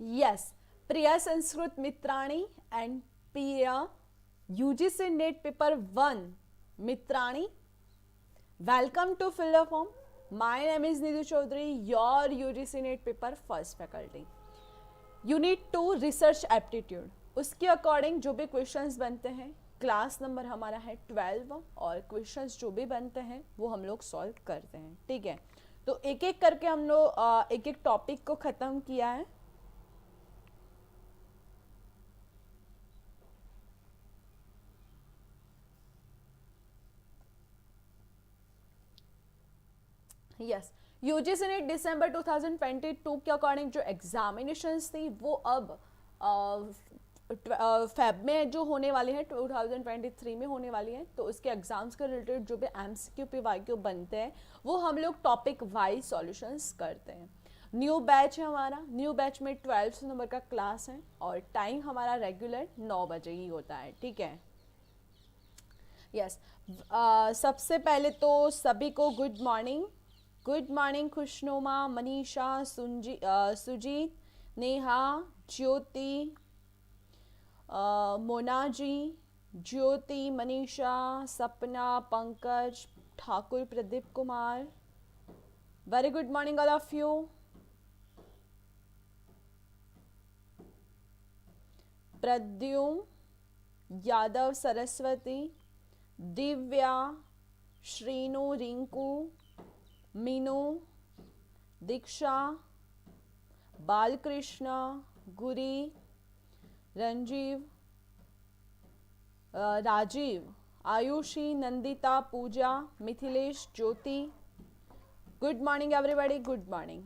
Yes, Priya Sanskrit Mitrani and Priya UGC NET Paper 1 Mitrani. Welcome to Fill the Form. My name is Nidhu Chaudhary, your UGC NET Paper first faculty. Unit 2 research aptitude, उसके according जो भी questions बनते हैं, class number हमारा है 12 और questions जो भी बनते हैं वो हम लोग सॉल्व करते हैं. ठीक है, तो एक एक करके हम लोग एक एक टॉपिक को ख़त्म किया है. यस, यूजीसी ने दिसंबर 2022 के अकॉर्डिंग जो एग्जामिनेशंस थी वो अब फेब में जो होने वाली है 2023 में होने वाली है, तो उसके एग्जाम्स के रिलेटेड जो भी एमसीक्यू पीवाईक्यू बनते हैं वो हम लोग टॉपिक वाइज सॉल्यूशंस करते हैं. न्यू बैच है हमारा, न्यू बैच में 12 नंबर का क्लास है और टाइम हमारा रेगुलर 9 बजे ही होता है. ठीक है, यस. सबसे पहले तो सभी को गुड मॉर्निंग. गुड मॉर्निंग खुशनुमा, मनीषा, सुजीत, नेहा, ज्योति, मोनाजी, Jyoti, Manisha, Sapna, Pankaj, Thakur, Pradeep Kumar. Very good morning all of you. Pradyum, Yadav, Saraswati, Divya, Srinu, Rinku, Meenu, Diksha, Balakrishna, Guri, Ranjeev, Rajeev, Ayushi, Nandita, Pooja, Mithilesh, Jyoti. Good morning everybody, good morning.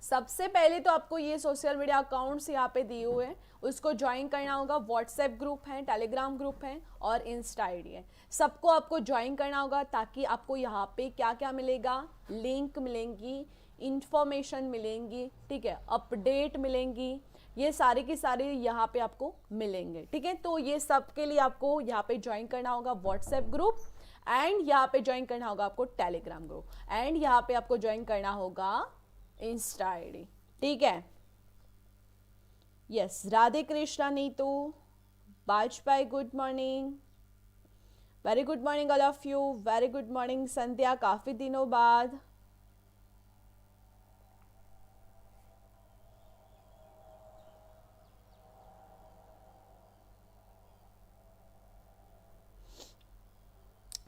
सबसे पहले तो आपको ये सोशल मीडिया अकाउंट्स यहाँ पे दिए हुए हैं, उसको ज्वाइन करना होगा. व्हाट्सएप ग्रुप है, टेलीग्राम ग्रुप है और इंस्टा आईडी है. सबको आपको ज्वाइन करना होगा ताकि आपको यहाँ पे क्या क्या मिलेगा, लिंक मिलेंगी, इंफॉर्मेशन मिलेंगी, ठीक है, अपडेट मिलेंगी, ये सारी की सारी यहाँ पे आपको मिलेंगे. ठीक है, तो ये सब के लिए आपको यहाँ पे ज्वाइन करना होगा व्हाट्सएप ग्रुप एंड यहाँ पे ज्वाइन करना होगा आपको टेलीग्राम ग्रुप एंड यहाँ पे आपको ज्वाइन करना होगा इंस्टा आईडी. ठीक है, yes. Radhe Krishna, Neetu, Bajpai, good morning. Very good morning all of you. Very good morning Sandhya, काफी दिनों बाद.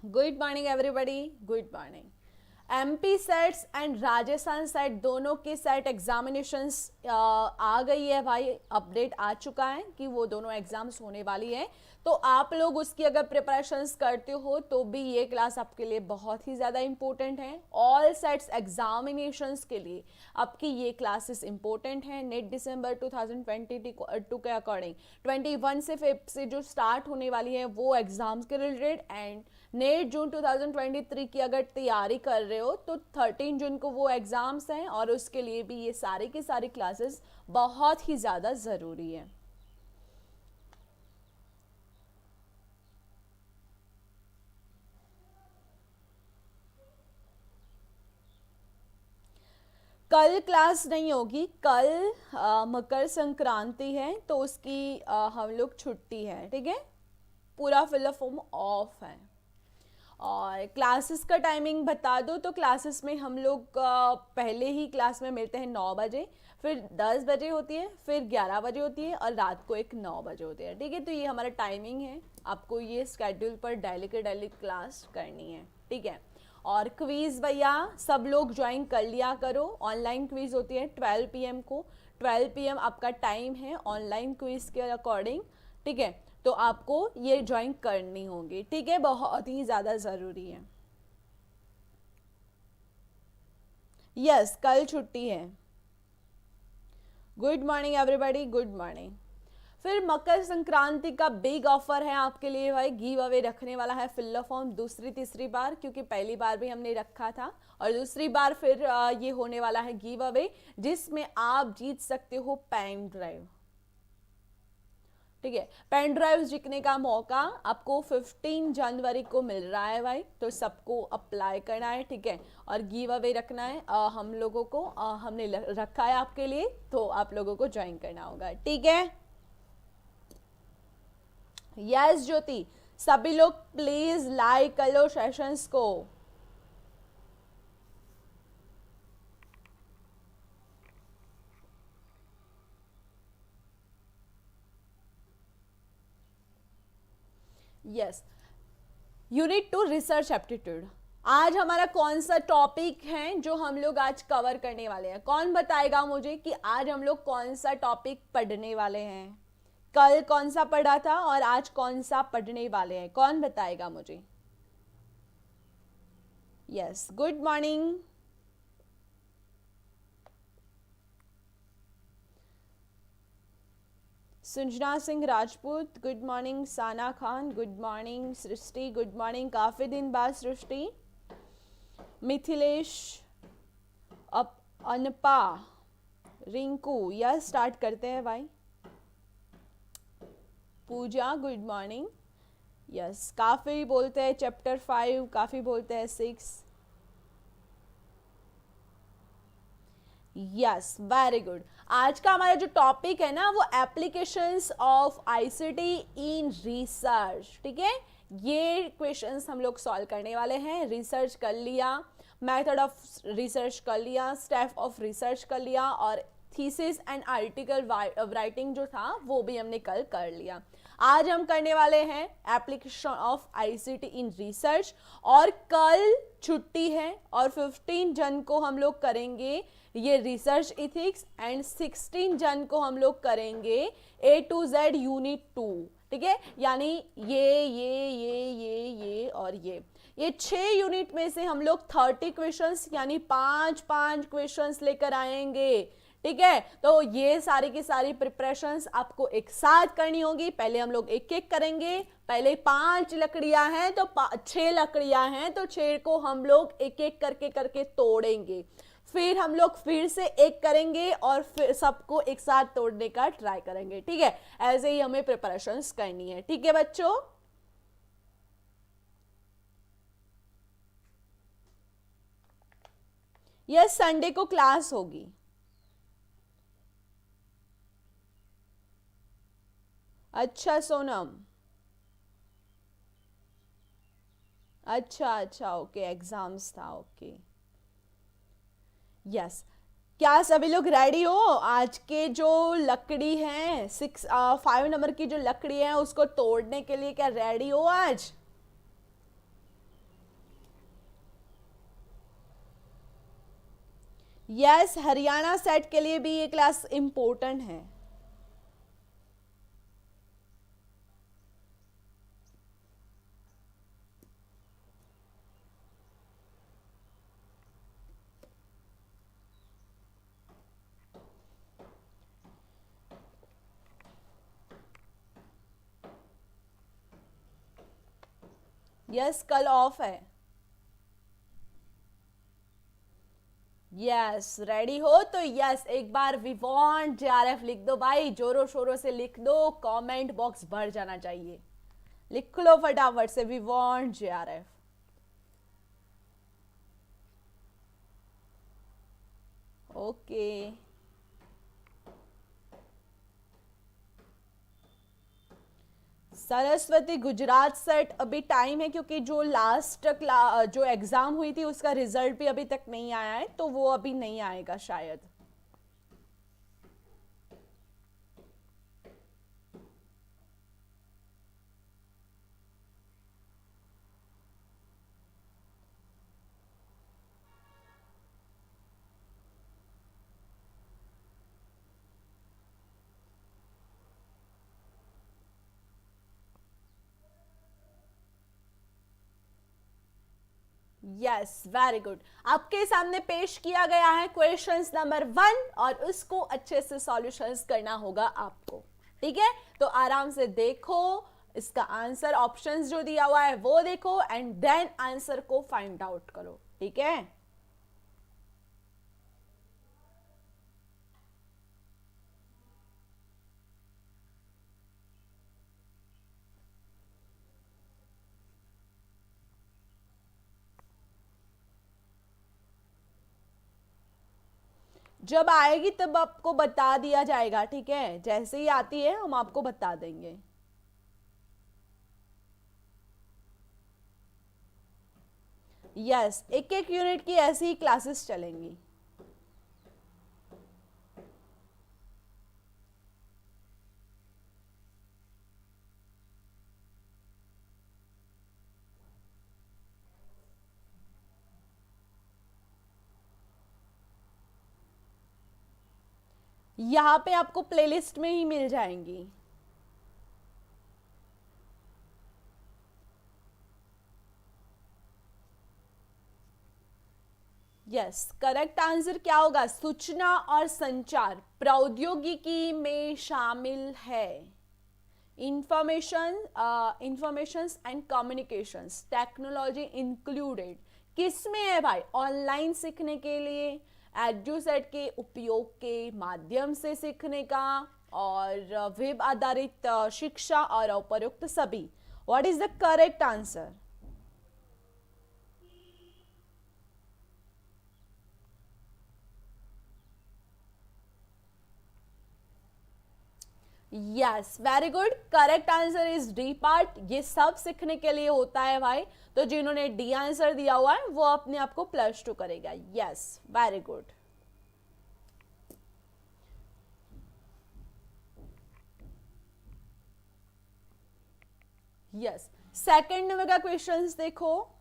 Good morning everybody, good morning. MP sets and Rajasthan set दोनों के सेट एग्जामिनेशंस आ गई है भाई, अपडेट आ चुका है कि वो दोनों एग्जाम्स होने वाली है. तो आप लोग उसकी अगर प्रिपरेशंस करते हो तो भी ये क्लास आपके लिए बहुत ही ज़्यादा इंपॉर्टेंट है. ऑल सेट्स एग्जामिनेशंस के लिए आपकी ये क्लासेस इंपॉर्टेंट है. नेट दिसंबर 2022 के अकॉर्डिंग 21 से फेब से जो स्टार्ट होने वाली है वो एग्जाम्स के रिलेटेड, एंड नेट जून 2023 की अगर तैयारी कर रहे हो तो 13 जून को वो एग्जाम्स हैं और उसके लिए भी ये सारी की सारी क्लासेस बहुत ही ज़्यादा ज़रूरी है. कल क्लास नहीं होगी, कल मकर संक्रांति है तो उसकी हम लोग छुट्टी है. ठीक है, पूरा फिल फॉर्म ऑफ है. और क्लासेस का टाइमिंग बता दो तो क्लासेस में हम लोग पहले ही क्लास में मिलते हैं 9 बजे, फिर 10 बजे होती है, फिर 11 बजे होती है और रात को एक 9 बजे होती है. ठीक है, तो ये हमारा टाइमिंग है. आपको ये स्केड्यूल पर डेली के डेली क्लास करनी है. ठीक है, और क्वीज़ भैया सब लोग ज्वाइन कर लिया करो. ऑनलाइन क्वीज़ होती है 12 PM को. 12 PM आपका टाइम है ऑनलाइन क्वीज़ के अकॉर्डिंग. ठीक है, तो आपको ये ज्वाइन करनी होगी. ठीक है, बहुत ही ज़्यादा ज़रूरी है. यस, कल छुट्टी है. Good morning everybody, good morning. फिर मकर संक्रांति का बिग ऑफर है आपके लिए भाई, गिव अवे रखने वाला है फिल द फॉर्म दूसरी तीसरी बार, क्योंकि पहली बार भी हमने रखा था और दूसरी बार फिर ये होने वाला है गिव अवे, जिसमें आप जीत सकते हो पेन ड्राइव. ठीक है, पेन ड्राइव जीतने का मौका आपको 15 जनवरी को मिल रहा है भाई, तो सबको अप्लाई करना है, ठीक है, और गिव अवे रखना है हम लोगों को, हमने रखा है आपके लिए, तो आप लोगों को ज्वाइन करना होगा, ठीक है। यस ज्योति, सभी लोग प्लीज लाइक कर लो सेशंस को। Yes, unit 2 research aptitude. आज हमारा कौन सा टॉपिक है जो हम लोग आज कवर करने वाले हैं? कौन बताएगा मुझे कि आज हम लोग कौन सा टॉपिक पढ़ने वाले हैं? कल कौन सा पढ़ा था और आज कौन सा पढ़ने वाले हैं? कौन बताएगा मुझे? Yes, good morning. Sunjana Singh Rajput, good morning. Sana Khan, good morning. Srishti, good morning. काफी दिन बाद सृष्टि। मिथिलेश, अनपा, रिंकू, यस स्टार्ट करते हैं भाई। पूजा, गुड मॉर्निंग। यस, काफी बोलते हैं चैप्टर 5, काफी बोलते हैं 6। Yes, very good. आज का हमारा जो टॉपिक है ना वो applications of ICT in research, ठीक है। ये क्वेश्चंस हम लोग सॉल्व करने वाले हैं। रिसर्च कर लिया, मेथड ऑफ रिसर्च कर लिया, स्टेप ऑफ रिसर्च कर लिया, और थीसिस एंड आर्टिकल राइटिंग जो था वो भी हमने कल कर लिया। आज हम करने वाले हैं application of ICT in research, और कल छुट्टी है, और 15 जन को हम लोग करेंगे ये रिसर्च इथिक्स, एंड 16 जन को हम लोग करेंगे A to Z यूनिट 2, ठीक है। यानी ये और ये 6 यूनिट में से हम लोग 30 क्वेश्चंस यानी 5 क्वेश्चंस लेकर आएंगे, ठीक है। तो ये सारी की सारी प्रिपरेशंस आपको एक साथ करनी होगी। पहले हम लोग एक एक करेंगे। पहले 5 लकड़ियां हैं तो 6 लकड़ियां हैं, तो 6 को हम लोग एक एक करके तोड़ेंगे। फिर हम लोग फिर से एक करेंगे और फिर सबको एक साथ तोड़ने का ट्राई करेंगे, ठीक है। ऐसे ही हमें प्रिपरेशंस करनी है, ठीक है बच्चों। यस, संडे को क्लास होगी। अच्छा सोनम, अच्छा ओके, एग्जाम्स था, ओके। यस, क्या सभी लोग रेडी हो? आज के जो लकड़ी है 5 नंबर की जो लकड़ी है उसको तोड़ने के लिए क्या रेडी हो आज? यस, हरियाणा सेट के लिए भी ये क्लास इंपॉर्टेंट है। यस, कल ऑफ है। यस, रेडी हो तो यस एक बार वी वांट जेआरएफ लिख दो भाई, जोरों शोरों से लिख दो, कमेंट बॉक्स भर जाना चाहिए। लिख लो फटाफट से, we want JRF. Okay, Saraswati Gujarat set अभी टाइम है, क्योंकि जो लास्ट जो एग्जाम हुई थी उसका रिजल्ट भी अभी तक नहीं आया है, तो वो अभी नहीं आएगा शायद। Yes, very good. आपके सामने पेश किया गया है क्वेश्चंस नंबर 1, और उसको अच्छे से सॉल्यूशंस करना होगा आपको, ठीक है। तो आराम से देखो, इसका आंसर ऑप्शंस जो दिया हुआ है वो देखो, एंड देन आंसर को फाइंड आउट करो, ठीक है। जब आएगी तब आपको बता दिया जाएगा, ठीक है, जैसे ही आती है हम आपको बता देंगे। यस, एक एक यूनिट की ऐसी ही क्लासेस चलेंगी। यहाँ पे आपको प्लेलिस्ट में ही मिल जाएंगी। यस, करेक्ट आंसर क्या होगा? सूचना और संचार प्रौद्योगिकी में शामिल है। Informations and communications technology included किस में है भाई? ऑनलाइन सीखने के लिए, एडुसेट के उपयोग के माध्यम से सीखने का, और वेब आधारित शिक्षा और उपयुक्त सभी। What is the correct answer? Yes, very good, correct answer is D part. ये सब सीखने के लिए होता है भाई। तो जिन्होंने डी आंसर दिया हुआ है वो अपने आप को +2 करेगा। Yes, very good. Yes, second number का क्वेश्चंस देखो।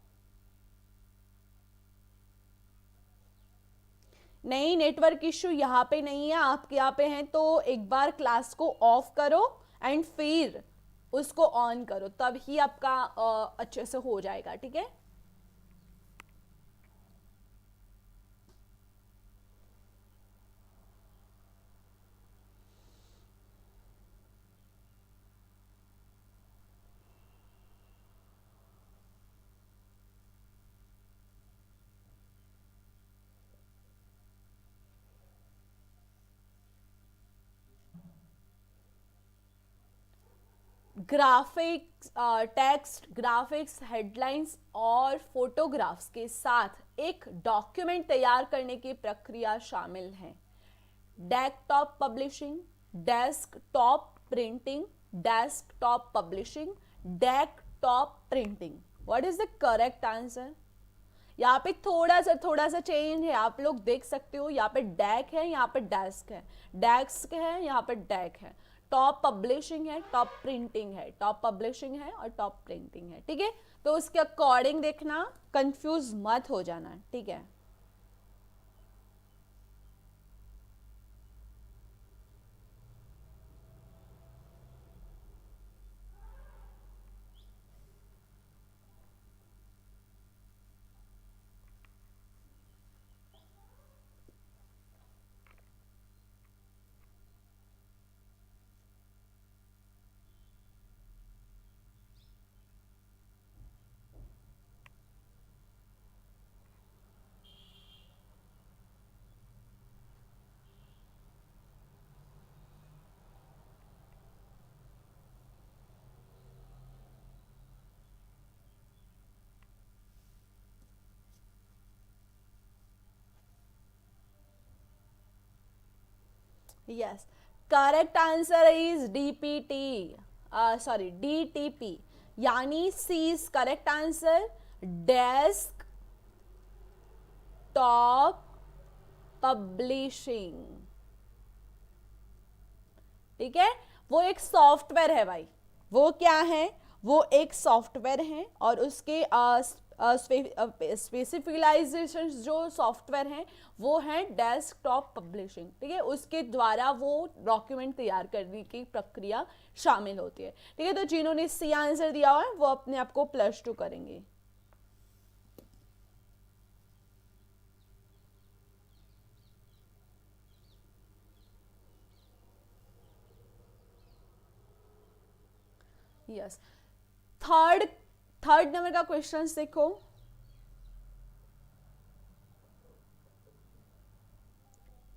नहीं, नेटवर्क इश्यू यहाँ पे नहीं है, आपके यहाँ पे है तो एक बार क्लास को ऑफ करो एंड फिर उसको ऑन करो, तब ही आपका अच्छे से हो जाएगा, ठीक है। ग्राफिक्स, टेक्स्ट, ग्राफिक्स, हेडलाइंस और फोटोग्राफ्स के साथ एक डॉक्यूमेंट तैयार करने की प्रक्रिया शामिल है। Desktop publishing, desktop printing, desktop publishing, desktop printing. What is the correct answer? यहाँ पे थोड़ा सा चेंज है, आप लोग देख सकते हो। यहाँ पे डेक है, यहाँ पे डेस्क है, डेस्क है, यहाँ पे डेक है। टॉप पब्लिशिंग है, टॉप प्रिंटिंग है, टॉप पब्लिशिंग है और टॉप प्रिंटिंग है, ठीक है। तो उसके अकॉर्डिंग देखना, कंफ्यूज मत हो जाना, ठीक है। Yes, correct answer is DPT, sorry DTP, यानी C is correct answer. Desktop publishing, ठीक है। वो एक सॉफ्टवेयर है भाई। वो क्या है? वो एक सॉफ्टवेयर है और उसके स्पेसिफिलाइजेशन जो सॉफ्टवेयर हैं वो है डेस्कटॉप पब्लिशिंग, ठीक है। उसके द्वारा वो डॉक्यूमेंट तैयार करने की प्रक्रिया शामिल होती है, ठीक है। तो जिन्होंने सी आंसर दिया हुआ है वो अपने आप को +2 करेंगे। यस, थर्ड थर्ड नंबर का क्वेश्चन देखो।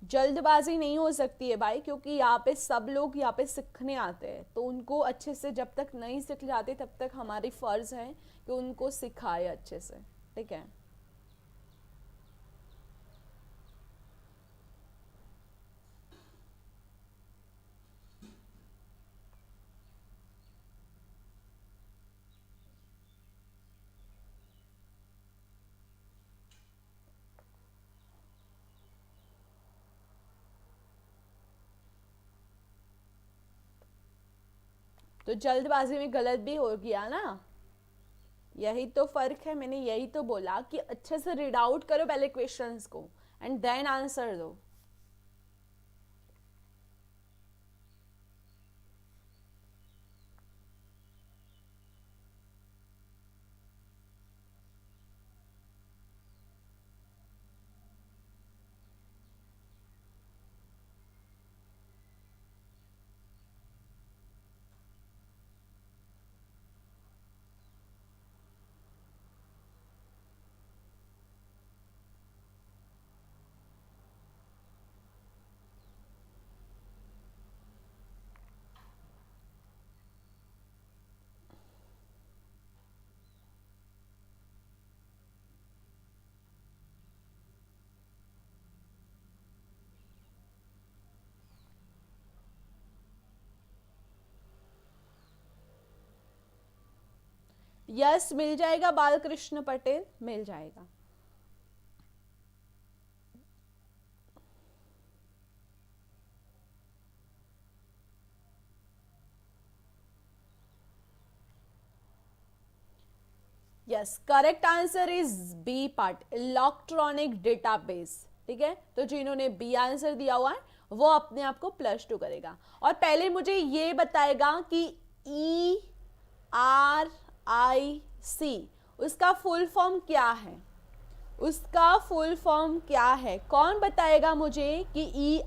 जल्दबाजी नहीं हो सकती है भाई, क्योंकि यहाँ पे सब लोग यहाँ पे सीखने आते हैं, तो उनको अच्छे से जब तक नहीं सीख जाते तब तक हमारी फर्ज है कि उनको सिखाए अच्छे से, ठीक है। तो जल्दबाजी में गलत भी हो गया ना, यही तो फर्क है। मैंने यही तो बोला कि अच्छे से रीड आउट करो पहले क्वेश्चंस को एंड देन आंसर दो। यस मिल जाएगा बालकृष्ण पटेल, मिल जाएगा। Yes correct answer is B part, electronic database. ठीक है, तो जिन्होंने बी आंसर दिया हुआ है वो अपने आप को +2 करेगा। और पहले मुझे ये बताएगा कि ERIC उसका फुल फॉर्म क्या है, उसका फुल फॉर्म क्या है? कौन बताएगा मुझे कि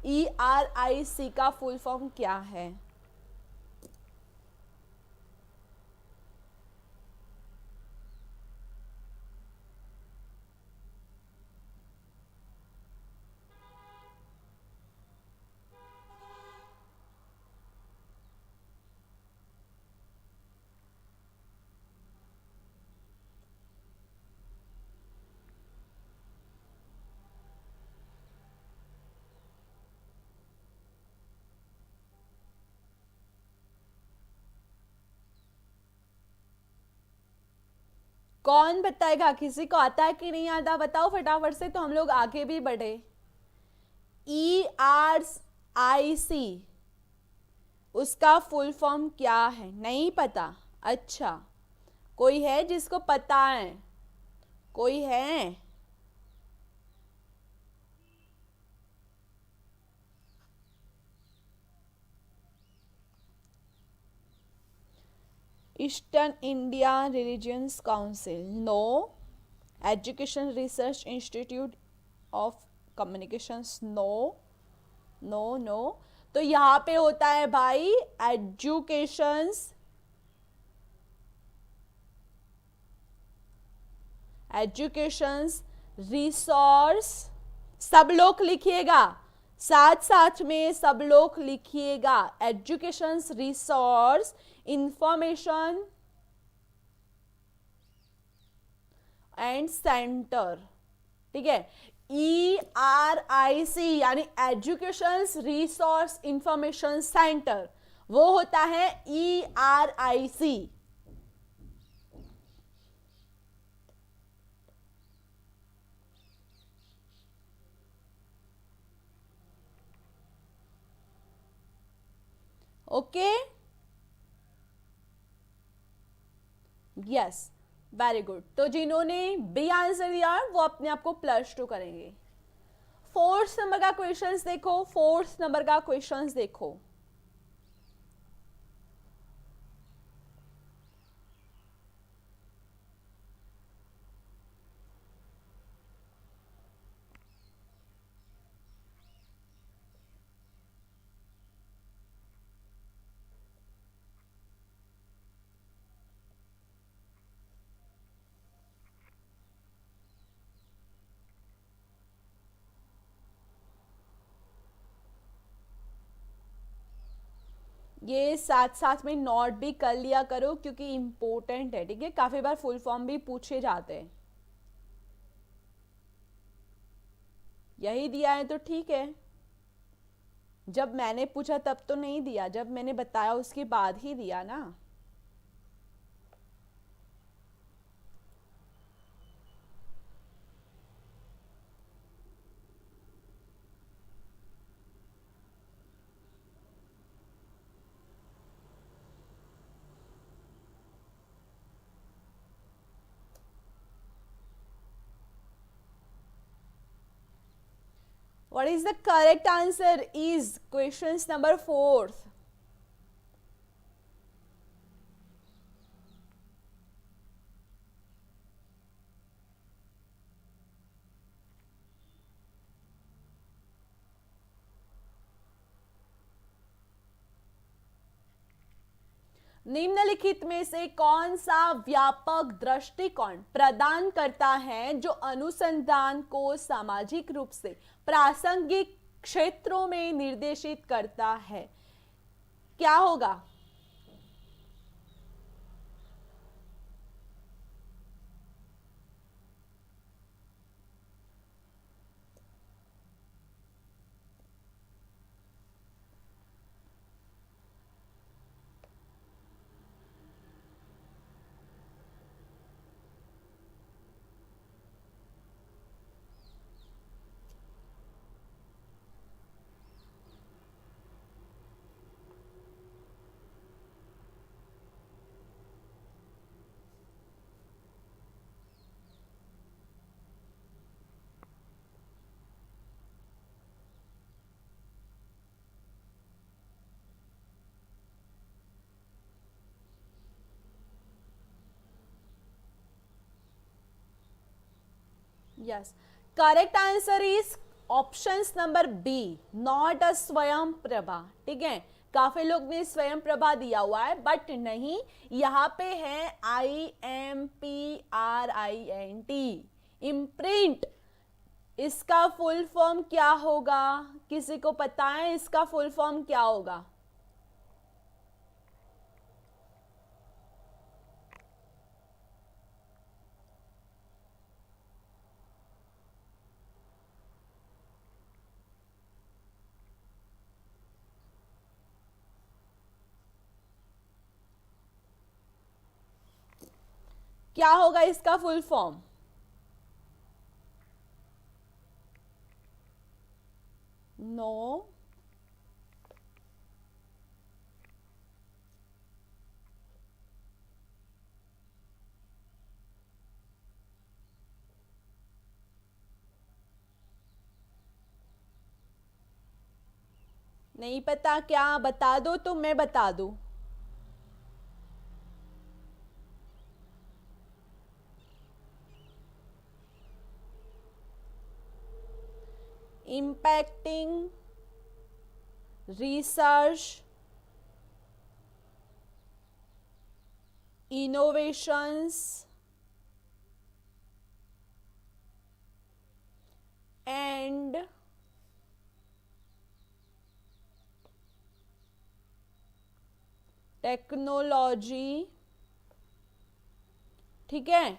ERIC का फुल फॉर्म क्या है? कौन बताएगा? किसी को आता है कि नहीं आता? बताओ फटाफट से, तो हम लोग आगे भी बढ़े। ERIC उसका फुल फॉर्म क्या है? नहीं पता? अच्छा, कोई है जिसको पता है? कोई है? Eastern India religions council, no. Education research institute of communications, no no no. तो यहाँ पे होता है भाई एजुकेशंस, एजुकेशंस रिसोर्स। सब लोग लिखिएगा, साथ साथ में सब लोग लिखिएगा। Educations resource information and centre. ठीक है, ERIC यानी एजुकेशन रिसोर्स इंफॉर्मेशन सेंटर, वो होता है ERIC। Okay, yes, very good. तो जिन्होंने बी आंसर दिया वो अपने आप को +2 करेंगे। 4th नंबर का क्वेश्चंस देखो, 4th नंबर का क्वेश्चंस देखो। ये साथ साथ में नोट भी कर लिया करो क्योंकि इंपॉर्टेंट है। ठीक है, काफी बार फुल फॉर्म भी पूछे जाते हैं। यही दिया है तो ठीक है। जब मैंने पूछा तब तो नहीं दिया, जब मैंने बताया उसके बाद ही दिया ना। What is the correct answer is questions number 4. निम्नलिखित में से कौन सा व्यापक दृष्टिकोण प्रदान करता है जो अनुसंधान को सामाजिक रूप से प्रासंगिक क्षेत्रों में निर्देशित करता है? क्या होगा? Yes. Correct answer is options number B, not a Swayam Prabha. ठीक है, काफी लोग ने स्वयं प्रभा दिया हुआ है बट नहीं, यहाँ पे है IMPRINT, इम्प्रिंट. इसका फुल फॉर्म क्या होगा? किसी को पता है इसका फुल फॉर्म क्या होगा? क्या होगा इसका फुल फॉर्म? नो, नहीं पता. क्या बता दो तो मैं बता दूं. impacting research, innovations and technology. ठीक है,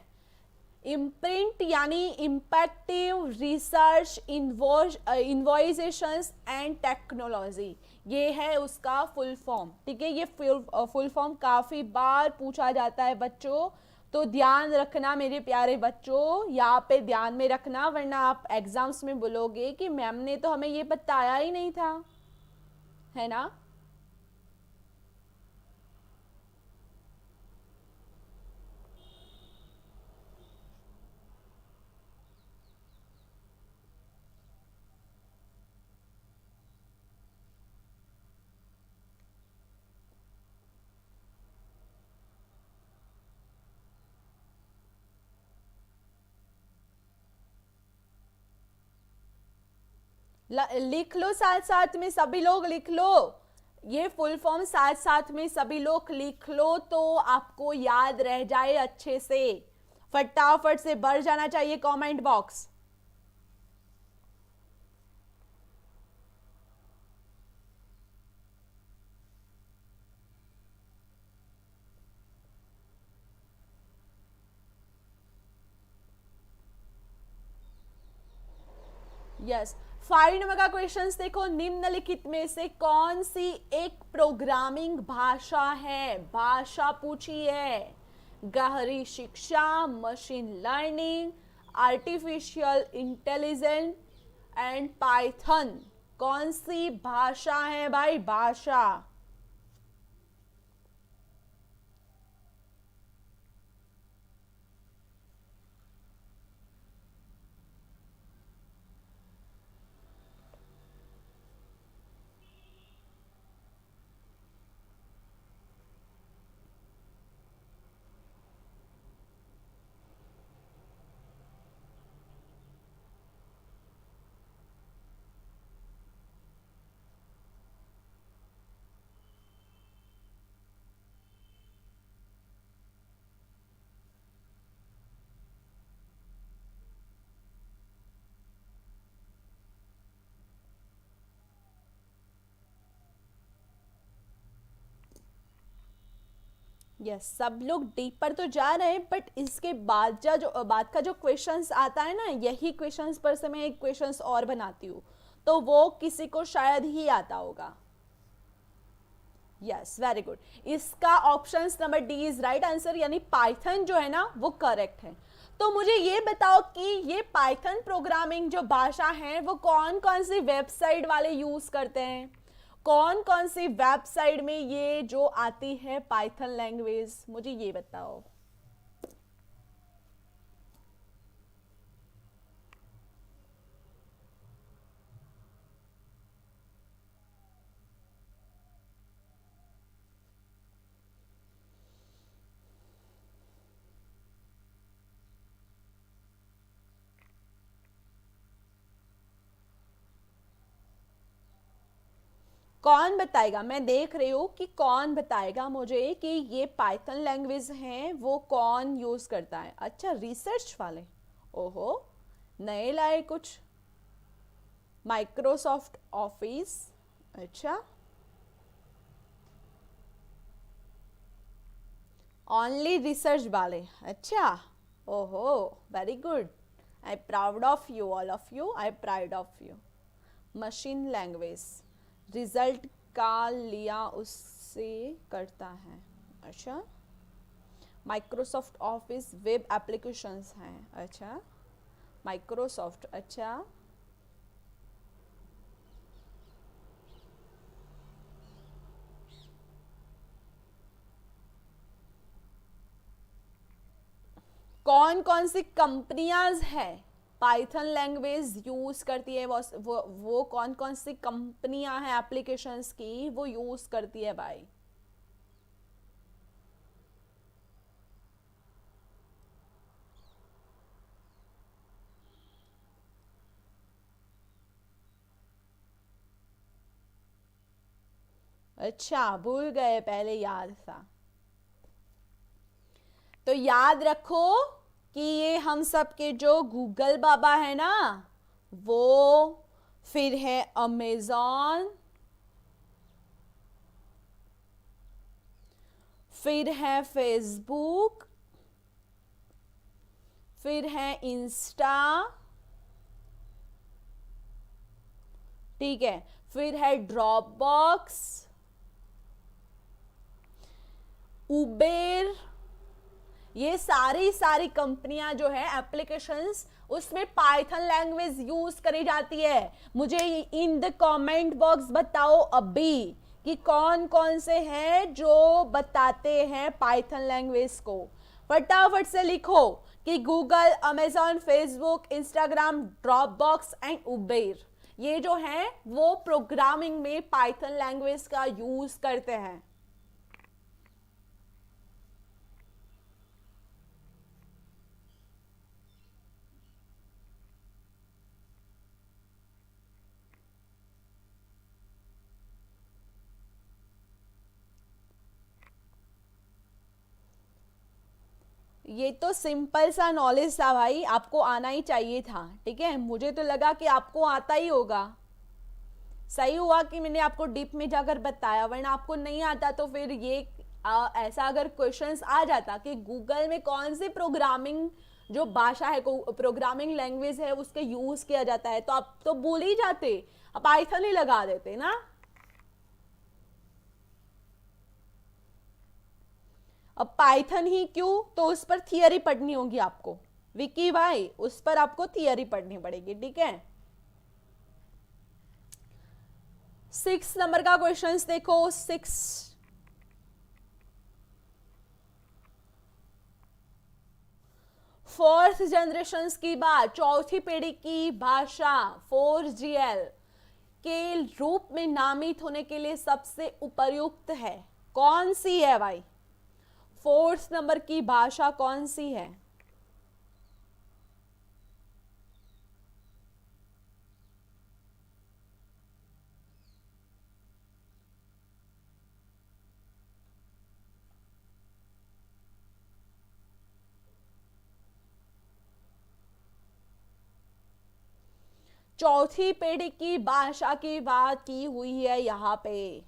इम्प्रिंट यानी इम्पैक्टिव रिसर्च, इन्वॉइजेशंस एंड टेक्नोलॉजी, ये है उसका फुल फॉर्म. ठीक है, ये फुल फॉर्म काफ़ी बार पूछा जाता है बच्चों, तो ध्यान रखना मेरे प्यारे बच्चों, यहाँ पे ध्यान में रखना, वरना आप एग्जाम्स में बोलोगे कि मैम ने तो हमें ये बताया ही नहीं था, है ना. लिख लो, साथ साथ में सभी लोग लिख लो, ये फुल फॉर्म साथ साथ में सभी लोग लिख लो तो आपको याद रह जाए अच्छे से. फटाफट से भर जाना चाहिए कमेंट बॉक्स. यस, 5 नंबर का क्वेश्चन देखो, निम्नलिखित में से कौन सी एक प्रोग्रामिंग भाषा है? भाषा पूछी है. गहरी शिक्षा, machine learning, artificial intelligence and Python. कौन सी भाषा है भाई? भाषा. यस, सब लोग डीपर तो जा रहे हैं, बट इसके बाद का जो क्वेश्चंस आता है ना, यही क्वेश्चंस पर से मैं एक क्वेश्चंस और बनाती हूँ, तो वो किसी को शायद ही आता होगा। Yes, very good. इसका option number D is right answer, यानी पाइथन जो है ना वो करेक्ट है। तो मुझे ये बताओ कि ये पाइथन प्रोग्रामिंग जो भाषा है वो कौन कौन सी वेबसाइट वाले यूज करते हैं, कौन कौन सी वेबसाइट में ये जो आती है पाइथन लैंग्वेज, मुझे ये बताओ। कौन बताएगा, मैं देख रही हूँ कि कौन बताएगा मुझे कि ये पाइथन लैंग्वेज है वो कौन यूज करता है। अच्छा, रिसर्च वाले, ओहो, नए लाए कुछ, माइक्रोसॉफ्ट ऑफिस, अच्छा, ओनली रिसर्च वाले, अच्छा, ओहो, very good, I proud of you, all of you, I proud of you. Machine language result का लिया उससे करता है, अच्छा, माइक्रोसॉफ्ट ऑफिस वेब एप्लीकेशंस हैं, अच्छा, माइक्रोसॉफ्ट, अच्छा, कौन कौन सी कंपनियां हैं पाइथन लैंग्वेज यूज करती है, वो कौन कौन सी कंपनियां हैं एप्लीकेशंस की वो यूज करती है भाई। अच्छा, भूल गए, पहले याद था। तो याद रखो कि ये हम सब के जो गूगल बाबा है ना, वो फिर है अमेजॉन, फिर है फेसबुक, फिर है इंस्टा, ठीक है, फिर है ड्रॉप बॉक्स, उबेर, ये सारी सारी कंपनियां जो है एप्लीकेशंस, उसमें पाइथन लैंग्वेज यूज करी जाती है। मुझे इन द कमेंट बॉक्स बताओ अभी कि कौन कौन से हैं जो बताते हैं पाइथन लैंग्वेज को। फटाफट से लिखो कि Google, Amazon, Facebook, Instagram, drop box and Uber, ये जो है वो प्रोग्रामिंग में पाइथन लैंग्वेज का यूज करते हैं। ये तो सिंपल सा नॉलेज था भाई, आपको आना ही चाहिए था, ठीक है, मुझे तो लगा कि आपको आता ही होगा। सही हुआ कि मैंने आपको डीप में जाकर बताया, वरना आपको नहीं आता तो फिर ये ऐसा अगर क्वेश्चंस आ जाता कि गूगल में कौन सी प्रोग्रामिंग जो भाषा है, प्रोग्रामिंग लैंग्वेज है उसके यूज किया जाता है, तो आप तो भूल ही जाते, आप पाइथन ही लगा देते ना। अब पाइथन ही क्यों, तो उस पर थियरी पढ़नी होगी आपको विकी भाई, उस पर आपको थियरी पढ़नी पड़ेगी, ठीक है। 6 नंबर का क्वेश्चन देखो, 6, फोर्थ जनरेशन की बात, चौथी पीढ़ी की भाषा 4GL के रूप में नामित होने के लिए सबसे उपयुक्त है, कौन सी है भाई, फोर्थ नंबर की भाषा कौन सी है। चौथी पीढ़ी की भाषा की बात की हुई है यहां पे।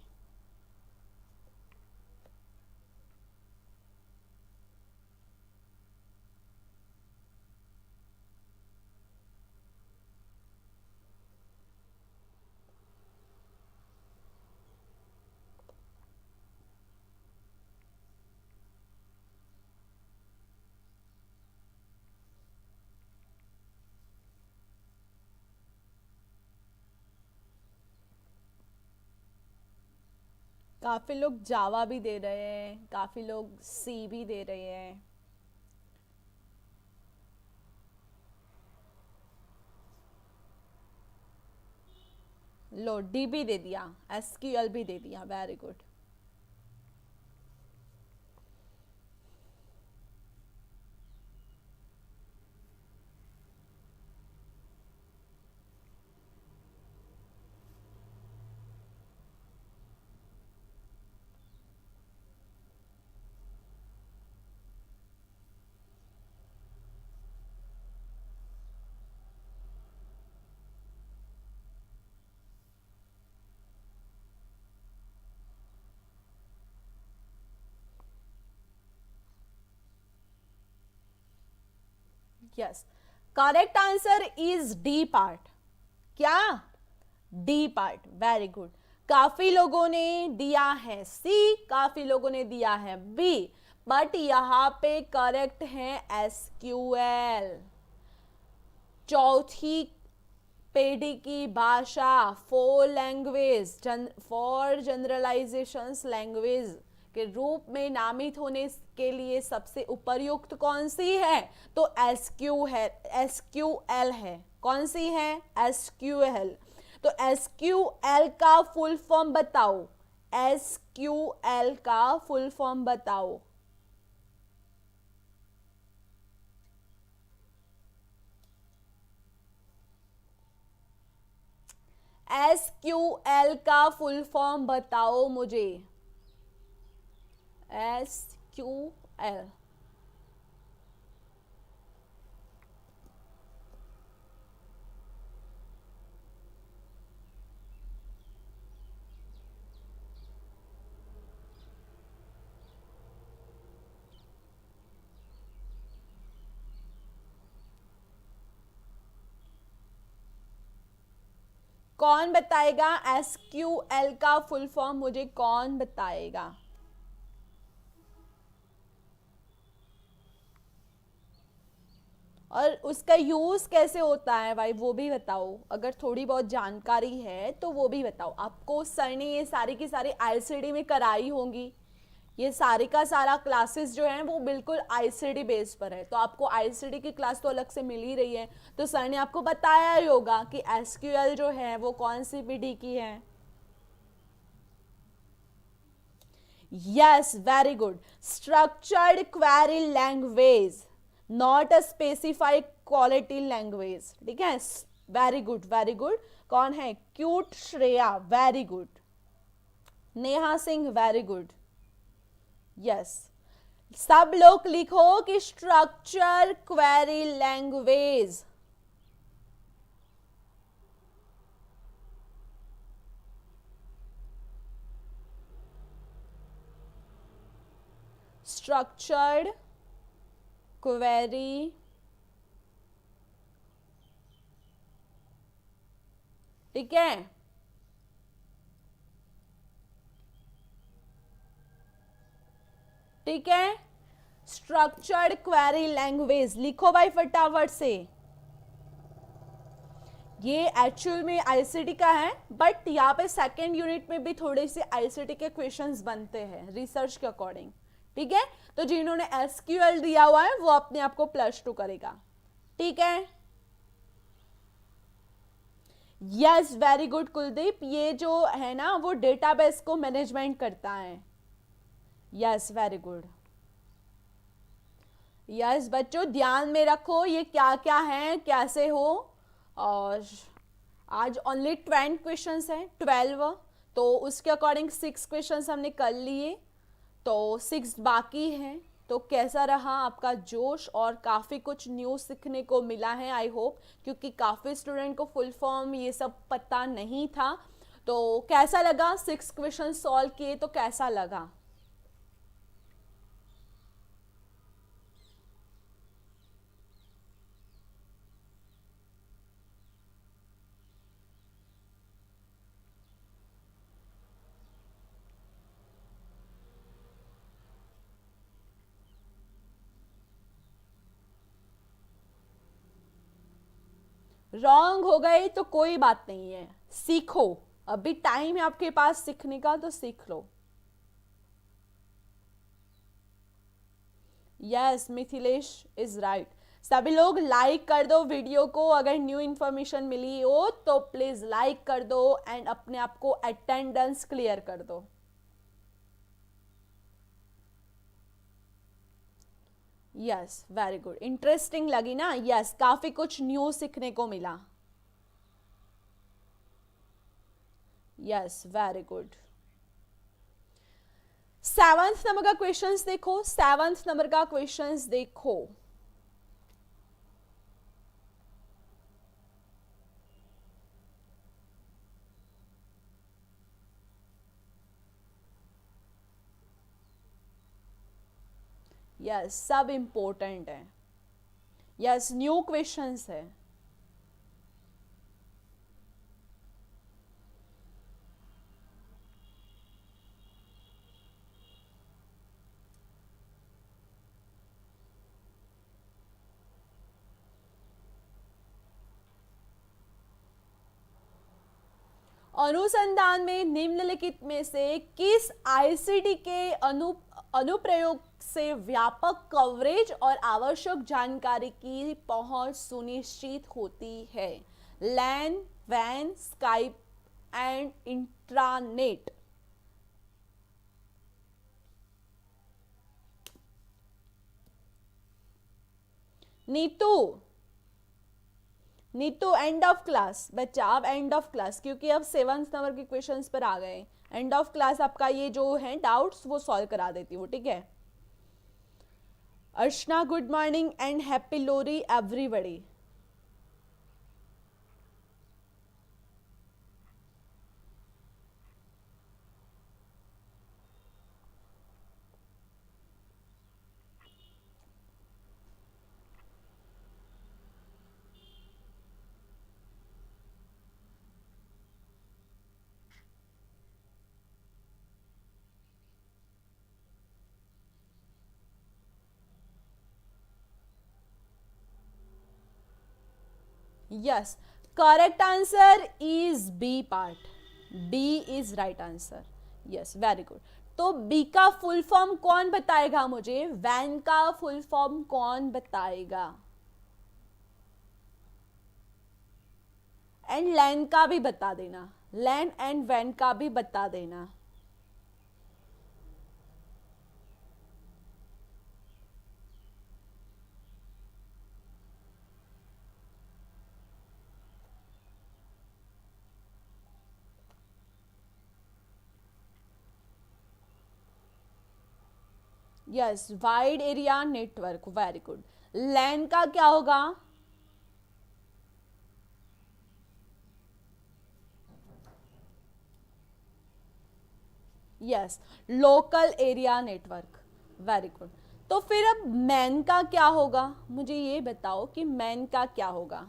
काफी लोग जावा भी दे रहे हैं, काफी लोग सी भी दे रहे हैं। लो डी भी दे दिया, एसक्यूएल भी दे दिया, very good. Yes, correct answer is D part. क्या? D part, very good. काफी लोगों ने दिया है सी, काफी लोगों ने दिया है बी, बट यहां पे करेक्ट है एसक्यूएल। चौथी पीढ़ी की भाषा, फॉर जनरलाइजेशंस लैंग्वेज के रूप में नामित होने के लिए सबसे उपयुक्त कौन सी है? तो एसक्यूएल है। कौन सी है? एसक्यूएल। तो एसक्यूएल का फुल फॉर्म बताओ, एसक्यूएल का फुल फॉर्म बताओ। एसक्यूएल का फुल फॉर्म बताओ मुझे। एसक्यूएल। कौन बताएगा एसक्यूएल का फुल फॉर्म? मुझे कौन बताएगा? और उसका यूज कैसे होता है भाई, वो भी बताओ। अगर थोड़ी बहुत जानकारी है तो वो भी बताओ। आपको सर ने ये सारी की सारी आईसीडी में कराई होंगी। ये सारे का सारा क्लासेस जो है वो बिल्कुल आईसीडी बेस पर है, तो आपको आईसीडी की क्लास तो अलग से मिल ही रही है। तो सर ने आपको बताया ही होगा कि एसक्यूएल जो है वो कौन सी पीढ़ी की है। Yes, very good. Structured query language, not a specified quality language. ठीक है, वेरी गुड वेरी गुड। कौन है? Cute Shreya, very good. Neha Singh, very good. Yes, सब लोग लिखो कि structure query language. Structured query ठीक है। ठीक है, स्ट्रक्चर्ड क्वेरी लैंग्वेज लिखो भाई फटाफट से। ये एक्चुअल में आईसीटी का है, बट यहाँ पे सेकेंड यूनिट में भी थोड़े से आईसीटी के क्वेश्चंस बनते हैं रिसर्च के अकॉर्डिंग। ठीक है, तो जिन्होंने एसक्यूएल दिया हुआ है वो अपने आप को +2 करेगा। ठीक है, यस, वेरी गुड कुलदीप। ये जो है ना वो डेटाबेस को मैनेजमेंट करता है। Yes, very good. यस बच्चों, ध्यान में रखो ये क्या क्या है, कैसे हो। और आज ओनली 20 क्वेश्चंस हैं, 12, तो उसके अकॉर्डिंग 6 क्वेश्चंस हमने कर लिए, तो 6 बाकी हैं। तो कैसा रहा आपका जोश? और काफ़ी कुछ न्यू सीखने को मिला है आई होप, क्योंकि काफ़ी स्टूडेंट को फुल फॉर्म ये सब पता नहीं था। तो कैसा लगा? 6 क्वेश्चन सॉल्व किए तो कैसा लगा? रॉन्ग हो गए तो कोई बात नहीं है, सीखो। अभी टाइम है आपके पास सीखने का, तो सीख लो। Yes, Mithilesh is right. सभी लोग लाइक कर दो वीडियो को, अगर न्यू इन्फॉर्मेशन मिली हो तो प्लीज लाइक कर दो एंड अपने आप को अटेंडेंस क्लियर कर दो। Yes, very good. इंटरेस्टिंग लगी ना? यस, काफी कुछ न्यू सीखने को मिला। Yes, very good. 7th number का क्वेश्चंस देखो, 7th नंबर का क्वेश्चंस देखो। यस, सब इंपॉर्टेंट है। यस, न्यू क्वेश्चंस है। अनुसंधान में निम्नलिखित में से किस आईसीटी के अनुप्रयोग से व्यापक कवरेज और आवश्यक जानकारी की पहुंच सुनिश्चित होती है? लैन, वैन, Skype and intranet. Neetu, Neetu end of class बच्चा, अब एंड ऑफ क्लास, क्योंकि अब 7th नंबर के क्वेश्चंस पर आ गए। एंड ऑफ क्लास आपका ये जो है डाउट्स वो सॉल्व करा देती हूँ, ठीक है? Archana, good morning and happy Lohri everybody. Yes, correct answer is B part. B is right answer. Yes, very good. तो बी का फुल फॉर्म कौन बताएगा मुझे? वैन का फुल फॉर्म कौन बताएगा? एंड लैन का भी बता देना, लैन एंड वैन का भी बता देना। Yes, wide area network, very good. LAN का क्या होगा? Yes, local area network, very good. तो फिर अब मैन का क्या होगा? मुझे ये बताओ कि मैन का क्या होगा?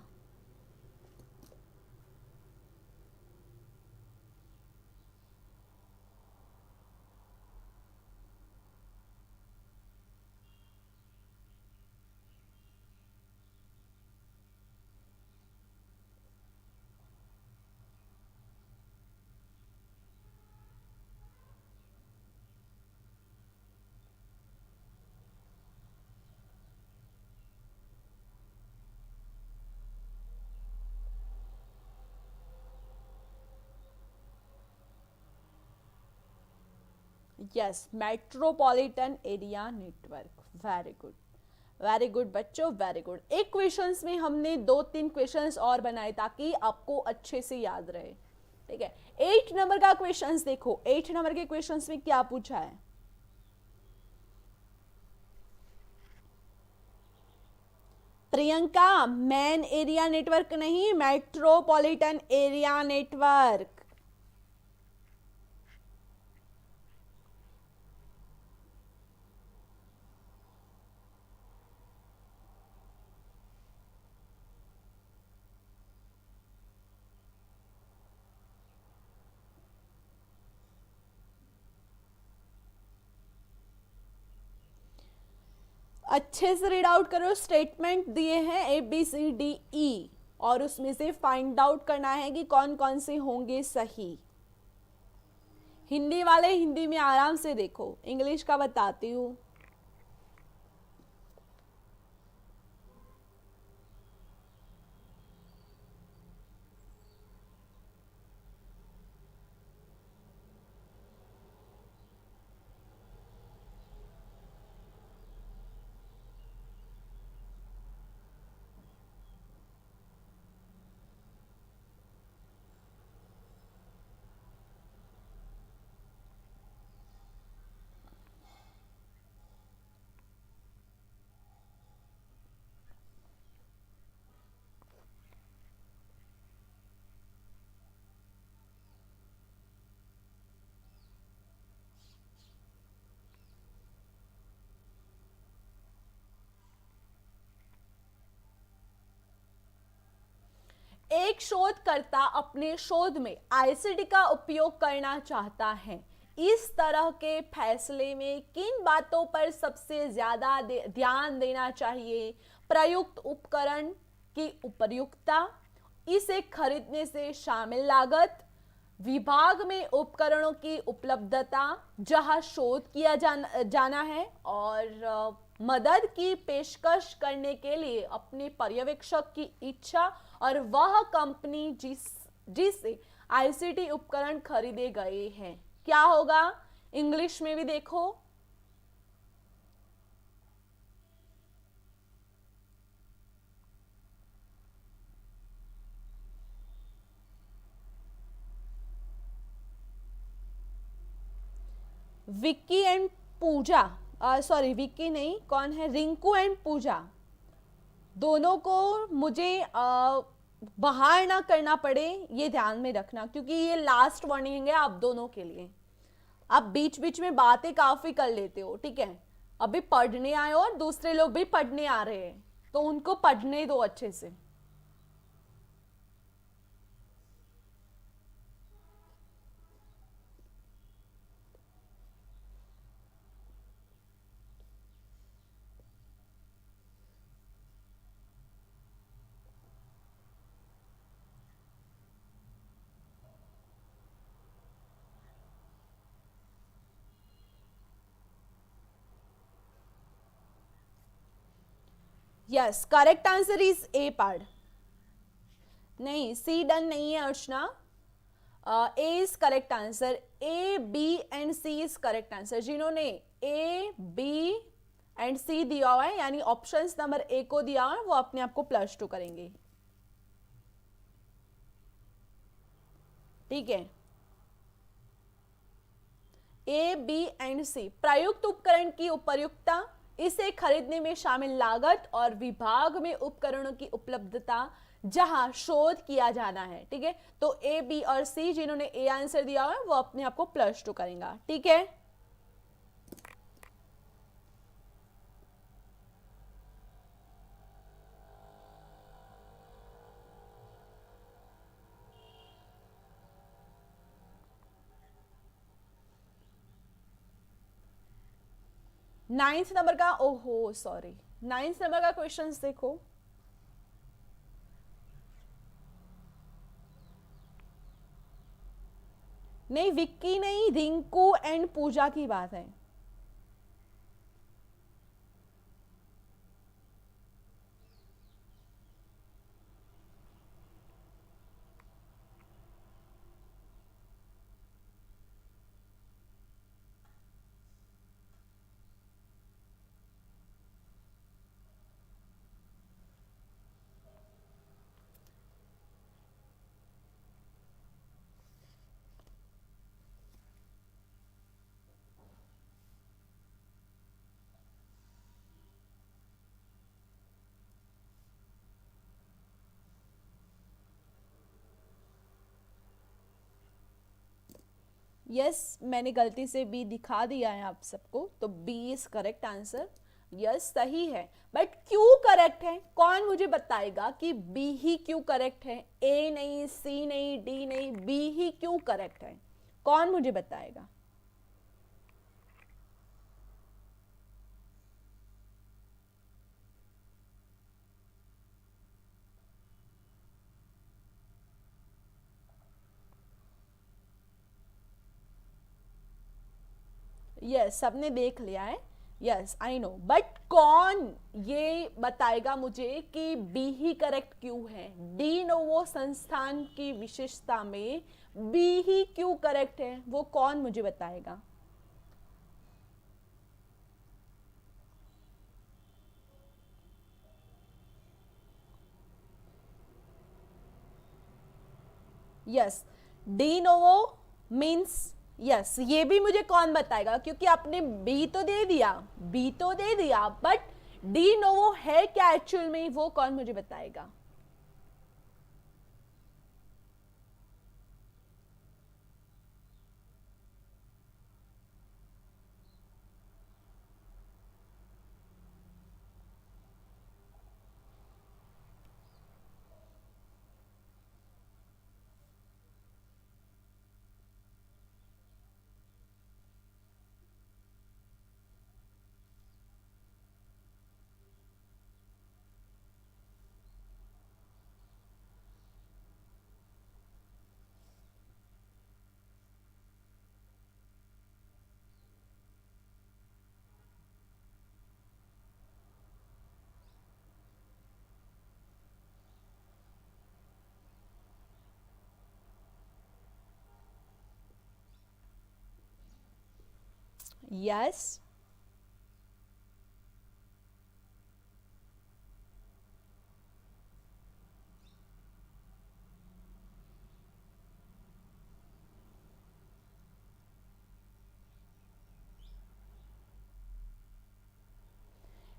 Yes, metropolitan area network, very good, very good बच्चों, वेरी गुड। एक क्वेश्चंस में हमने 2-3 क्वेश्चंस और बनाए ताकि आपको अच्छे से याद रहे, ठीक है? 8 नंबर का क्वेश्चंस देखो, 8 नंबर के क्वेश्चंस में क्या पूछा है? प्रियंका, मैन एरिया नेटवर्क नहीं, मेट्रोपॉलिटन एरिया नेटवर्क। अच्छे से रीड आउट करो, स्टेटमेंट दिए हैं ABCDE और उसमें से फाइंड आउट करना है कि कौन कौन से होंगे सही। हिंदी वाले हिंदी में आराम से देखो, इंग्लिश का बताती हूँ। एक शोधकर्ता अपने शोध में आईसीटी का उपयोग करना चाहता है, इस तरह के फैसले में किन बातों पर सबसे ज्यादा ध्यान देना चाहिए? प्रयुक्त उपकरण की उपयुक्तता, इसे खरीदने से शामिल लागत, विभाग में उपकरणों की उपलब्धता जहां शोध किया जाना है, और मदद की पेशकश करने के लिए अपने पर्यवेक्षक की इच्छा और वह कंपनी जिससे आईसीटी उपकरण खरीदे गए हैं। क्या होगा? इंग्लिश में भी देखो। विक्की एंड पूजा, सॉरी विक्की नहीं, कौन है, रिंकू एंड पूजा, दोनों को मुझे बाहर ना करना पड़े, ये ध्यान में रखना, क्योंकि ये लास्ट वार्निंग है आप दोनों के लिए। आप बीच बीच में बातें काफी कर लेते हो, ठीक है? अभी पढ़ने आए हो और दूसरे लोग भी पढ़ने आ रहे हैं, तो उनको पढ़ने दो अच्छे से। Yes, correct answer is A part. नहीं, सी डन नहीं है Archana. A is correct answer. A, B and C is correct answer. जिन्होंने ए, बी एंड सी दिया हुआ है, यानी ऑप्शंस नंबर ए को दिया हुआ है, वो अपने आप को +2 करेंगे, ठीक है? ए, बी एंड सी, प्रयुक्त उपकरण की उपयुक्तता, इसे खरीदने में शामिल लागत, और विभाग में उपकरणों की उपलब्धता जहां शोध किया जाना है, ठीक है? तो ए, बी और सी, जिन्होंने ए आंसर दिया हुआ है, वो अपने आप को +2 करेंगे, ठीक है? नाइन्थ नंबर का, ओहो सॉरी, नाइन्थ नंबर का क्वेश्चन देखो। नहीं, विक्की नहीं, रिंकू एंड पूजा की बात है। यस, मैंने गलती से बी दिखा दिया है आप सबको, तो B is correct answer. Yes, सही है, बट क्यों करेक्ट है? कौन मुझे बताएगा कि बी ही क्यों करेक्ट है? ए नहीं, सी नहीं, डी नहीं, बी ही क्यों करेक्ट है? कौन मुझे बताएगा? यस, सबने देख लिया है। यस आई नो, बट कौन ये बताएगा मुझे कि बी ही करेक्ट क्यों है? डी नोवो संस्थान की विशेषता में बी ही क्यों करेक्ट है, वो कौन मुझे बताएगा? Yes, de novo means, yes, ये भी मुझे कौन बताएगा? क्योंकि आपने बी तो दे दिया, बी तो दे दिया, बट डी नोवो है क्या एक्चुअल में, वो कौन मुझे बताएगा? यस,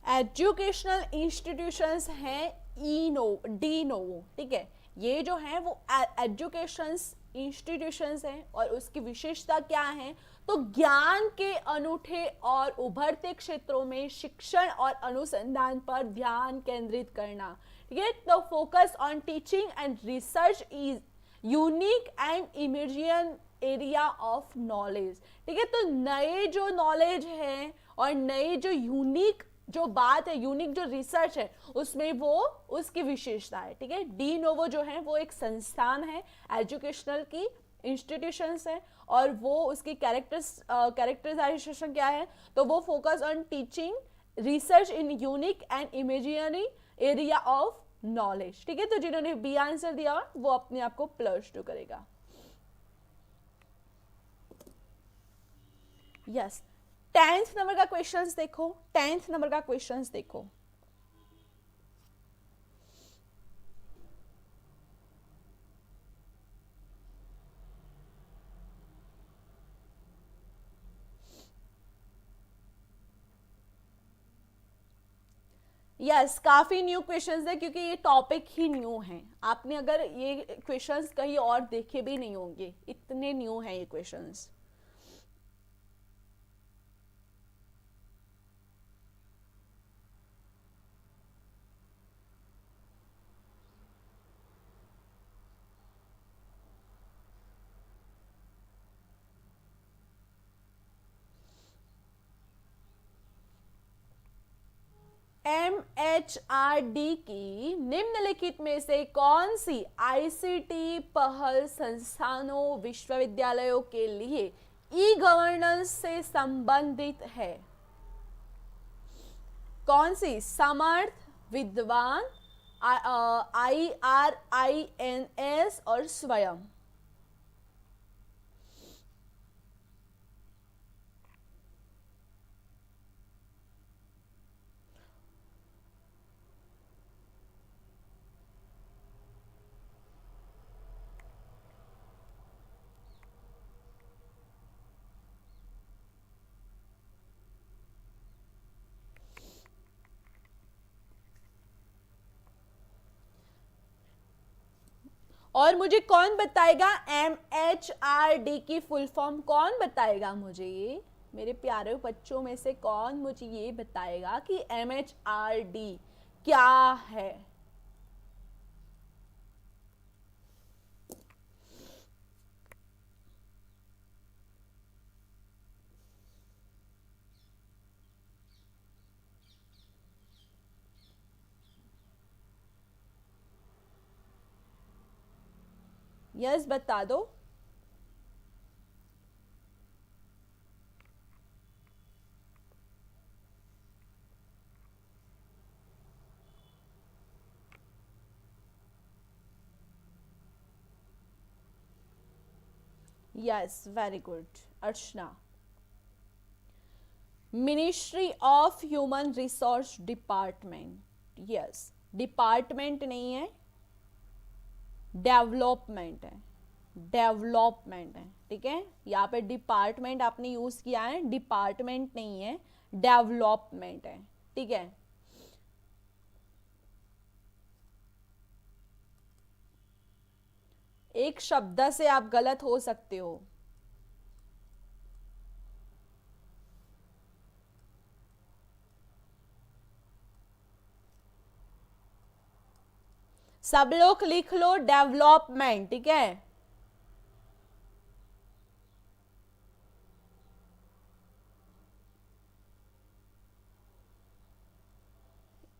एजुकेशनल इंस्टीट्यूशंस हैं ईनो डी नोवो, ठीक है। ये जो है वो एजुकेशंस इंस्टीट्यूशंस हैं और उसकी विशेषता क्या है, तो ज्ञान के अनूठे और उभरते क्षेत्रों में शिक्षण और अनुसंधान पर ध्यान केंद्रित करना, ठीक है। तो focus on teaching and research is unique and emerging area of knowledge, ठीक है। तो नए जो नॉलेज है और नए जो यूनिक जो बात है, यूनिक जो रिसर्च है, उसमें वो उसकी विशेषता है, ठीक है। डी नोवो जो है वो एक संस्थान है, एजुकेशनल की इंस्टीट्यूशंस है, और वो उसकी कैरेक्टराइजेशन क्या है, तो वो focus on teaching research in unique and imaginary area of knowledge, ठीक है। तो जिन्होंने बी आंसर दिया वो अपने आप को +2 करेगा। यस, 10th नंबर का क्वेश्चंस देखो, 10th नंबर का क्वेश्चंस देखो। यस, काफी न्यू क्वेश्चंस है क्योंकि ये टॉपिक ही न्यू है। आपने अगर ये क्वेश्चंस कहीं और देखे भी नहीं होंगे, इतने न्यू हैं ये क्वेश्चंस। MHRD की निम्नलिखित में से कौन सी ICT पहल संस्थानों विश्वविद्यालयों के लिए ई गवर्नेंस से संबंधित है? कौन सी? समर्थ, विद्वान, IRINS और स्वयं। और मुझे कौन बताएगा MHRD की फुल फॉर्म? कौन बताएगा मुझे ये? मेरे प्यारे बच्चों में से कौन मुझे ये बताएगा कि MHRD क्या है? यस, बता दो। Yes, very good Archana. Ministry of human resource department. Yes, department नहीं है, डेवलपमेंट है, डेवलपमेंट है, ठीक है। यहाँ पे डिपार्टमेंट आपने यूज किया है, डिपार्टमेंट नहीं है, डेवलपमेंट है, ठीक है। एक शब्द से आप गलत हो सकते हो। सब लोग लिख लो डेवलपमेंट, ठीक है।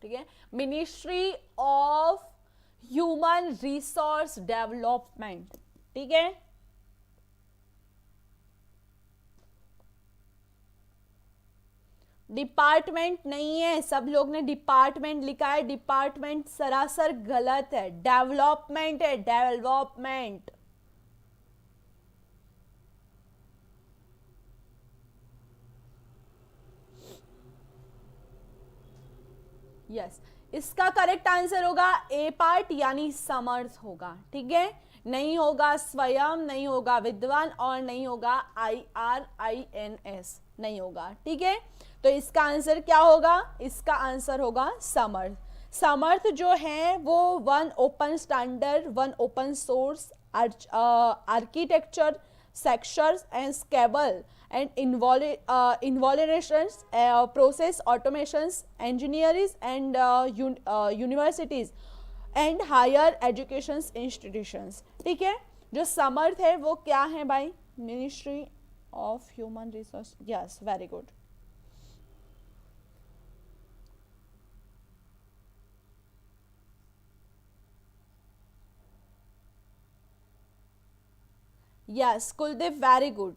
ठीक है, ministry of human resource development, ठीक है। डिपार्टमेंट नहीं है, सब लोग ने डिपार्टमेंट लिखा है, डिपार्टमेंट सरासर गलत है, डेवलपमेंट है, डेवलपमेंट। यस, इसका करेक्ट आंसर होगा ए पार्ट यानी समर्थ होगा, ठीक है। नहीं होगा स्वयं, नहीं होगा विद्वान और नहीं होगा IRINS, नहीं होगा, ठीक है। तो इसका आंसर क्या होगा? इसका आंसर होगा समर्थ। समर्थ जो है वो one open standard, one open source architecture sectors and scalable and involutions, process automations, engineers and universities and higher education institutions, ठीक है। जो समर्थ है वो क्या है भाई? Ministry of human resource, yes, very good. Yes Kuldeep, very good.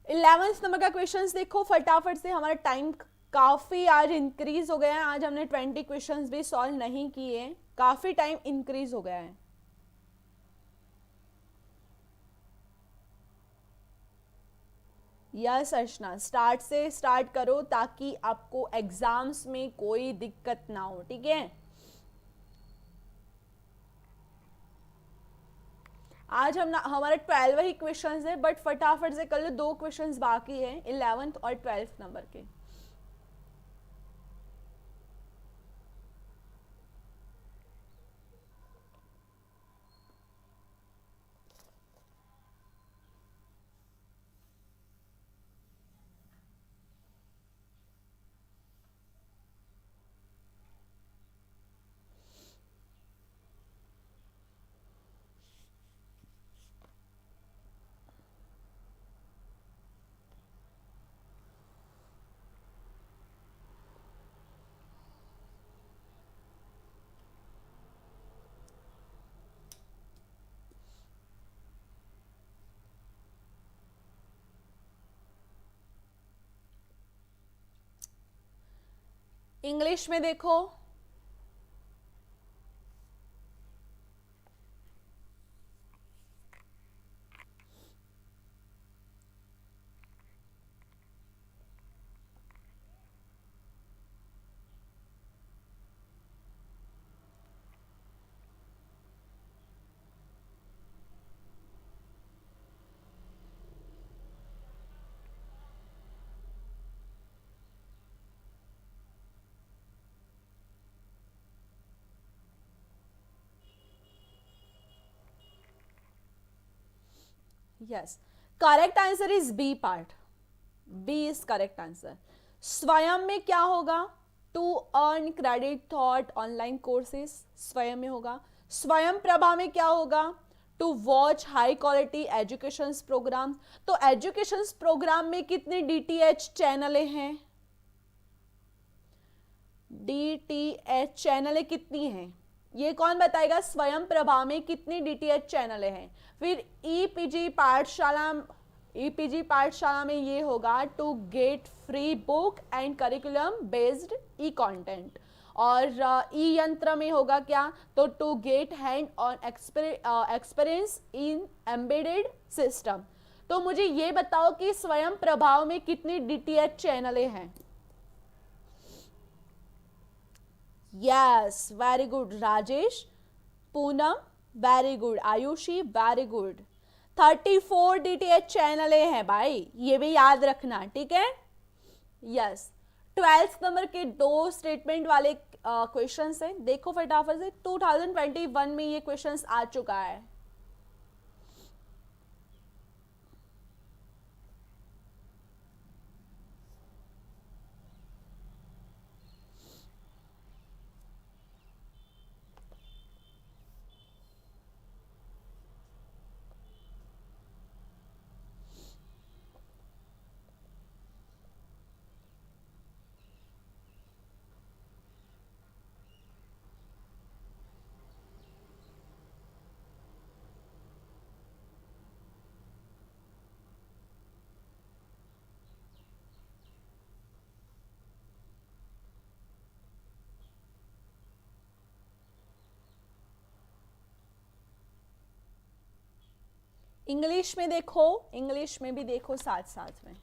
11th number का questions देखो फटाफट से, हमारा टाइम काफी आज इंक्रीज हो गया है। आज हमने 20 क्वेश्चंस भी सॉल्व नहीं किए, काफी टाइम इंक्रीज हो गया है। यस अर्चना, स्टार्ट से स्टार्ट करो ताकि आपको एग्जाम्स में कोई दिक्कत ना हो, ठीक है। आज हमारे 12 ही क्वेश्चंस है, बट फटाफट से कर लो, 2 क्वेश्चंस बाकी है 11th और 12th नंबर के। इंग्लिश में देखो, yes, correct answer is B part, B is correct answer. Swayam में क्या होगा? To earn credit thought online courses, Swayam में होगा। स्वयं प्रभा में क्या होगा? To watch high quality education program. तो एजुकेशन प्रोग्राम में कितने DTH चैनलें हैं? DTH चैनलें कितनी हैं? ये कौन बताएगा? स्वयं प्रभा में कितनी DTH चैनलें हैं? फिर EPG पाठशाला में ये होगा to get free book and curriculum based E content. और ई यंत्र में होगा क्या? तो to get hand on experience in embedded system. तो मुझे ये बताओ कि स्वयं प्रभाव में कितनी DTH चैनलें हैं? Yes, very good Rajesh. Poonam, very good. Ayushi, very good. 34 DTH चैनलें हैं भाई, ये भी याद रखना, ठीक है। यस, 12th नंबर के 2 स्टेटमेंट वाले क्वेश्चंस हैं, देखो फटाफट से। 2021 में ये क्वेश्चंस आ चुका है। इंग्लिश में देखो, इंग्लिश में भी देखो साथ साथ में।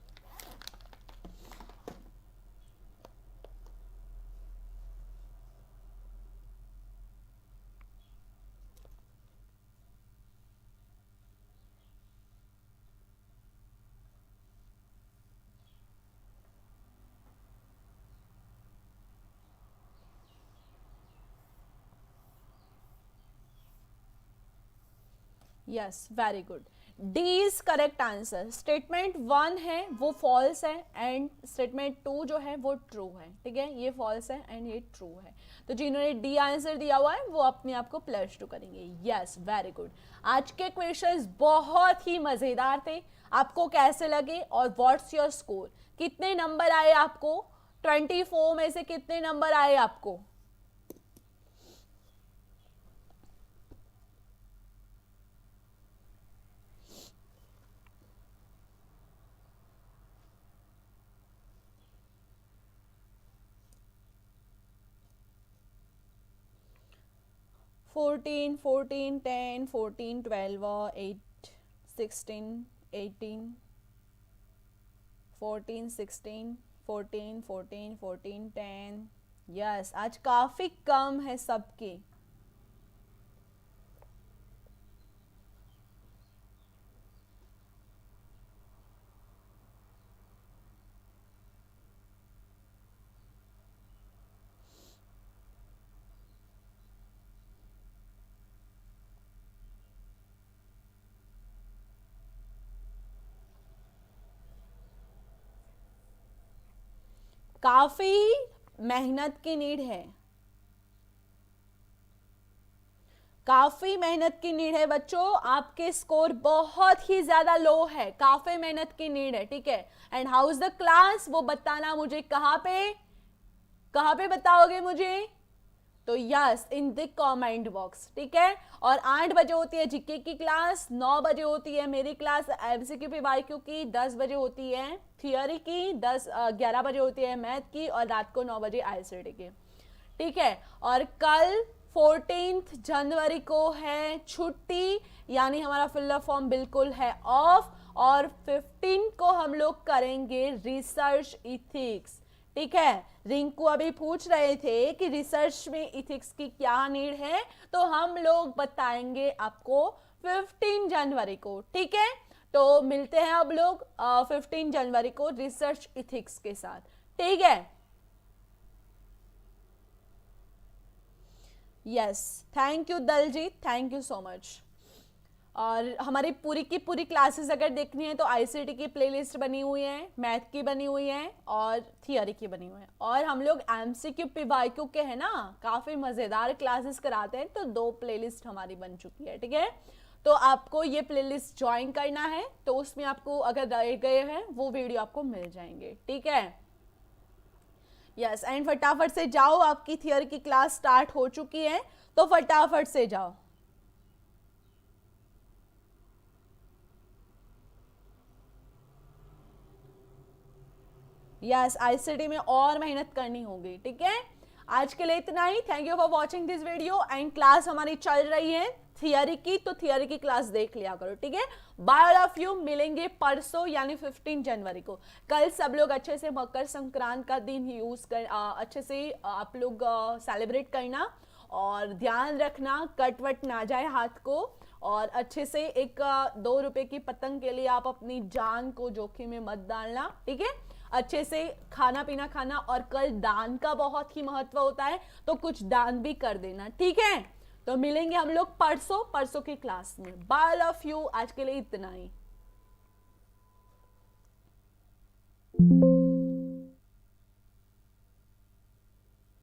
Yes, very good. D is correct answer. Statement 1 है वो फॉल्स है एंड स्टेटमेंट 2 जो है वो ट्रू है, ठीक है। ये फॉल्स है एंड ये ट्रू है। तो जिन्होंने डी आंसर दिया हुआ है वो अपने आप को +2 करेंगे। Yes, very good. आज के क्वेश्चंस बहुत ही मजेदार थे। आपको कैसे लगे और व्हाट्स योर स्कोर? कितने नंबर आए आपको? 24 में से कितने नंबर आए आपको? फोर्टीन, 10, 14, 12, 8, 16, 18, 14, 16, 14, 14, 14, 10। यस, आज काफी कम है सबके। काफी मेहनत की नीड है, काफी मेहनत की नीड है बच्चों। आपके स्कोर बहुत ही ज्यादा लो है, काफी मेहनत की नीड है, ठीक है। And how is the class वो बताना मुझे। कहाँ पे बताओगे मुझे? तो yes, in the comment box, ठीक है। और 8 बजे होती है जीके की क्लास, 9 बजे होती है मेरी क्लास एमसीक्यू पीवाईक्यू की, 10 बजे होती है थियोरी की, 11 बजे होती है मैथ की, और रात को 9 बजे आईसीटी की, ठीक है। और कल 14 जनवरी को है छुट्टी, यानी हमारा फिलअप फॉर्म बिल्कुल है ऑफ। और 15 को हम लोग करेंगे रिसर्च इथिक्स, ठीक है। रिंकू अभी पूछ रहे थे कि रिसर्च में इथिक्स की क्या नीड है, तो हम लोग बताएंगे आपको 15 जनवरी को, ठीक है। तो मिलते हैं अब लोग 15 जनवरी को रिसर्च इथिक्स के साथ, ठीक है। Yes, thank you Daljeet, thank you so much. और हमारी पूरी की पूरी क्लासेस अगर देखनी है तो आईसीटी की प्लेलिस्ट बनी हुई है, मैथ की बनी हुई है और थियोरी की बनी हुई है। और हम लोग एमसीक्यू पीवाईक्यू के हैं ना, काफ़ी मज़ेदार क्लासेस कराते हैं, तो 2 प्लेलिस्ट हमारी बन चुकी है, ठीक है। तो आपको ये प्लेलिस्ट ज्वाइन करना है, तो उसमें आपको अगर रह गए हैं वो वीडियो आपको मिल जाएंगे, ठीक है। यस, एंड फटाफट से जाओ, आपकी थियोरी की क्लास स्टार्ट हो चुकी है, तो फटाफट से जाओ। यस, आईसीटी में और मेहनत करनी होगी, ठीक है। आज के लिए इतना ही। Thank you for watching this video. And class हमारी चल रही है थियोरी की, तो थियोरी की क्लास देख लिया करो, ठीक है। बाय ऑल ऑफ यू, मिलेंगे परसों यानी 15 जनवरी को। कल सब लोग अच्छे से मकर संक्रांत का दिन यूज कर अच्छे से आप लोग सेलिब्रेट करना, और ध्यान रखना कट वट ना जाए हाथ को, और अच्छे से एक 2 रुपए की पतंग के लिए आप अपनी जान को जोखिम में मत डालना, ठीक है। अच्छे से खाना पीना खाना, और कल दान का बहुत ही महत्व होता है, तो कुछ दान भी कर देना, ठीक है। तो मिलेंगे हम लोग परसों की क्लास में। बाय ऑल ऑफ यू, आज के लिए इतना ही।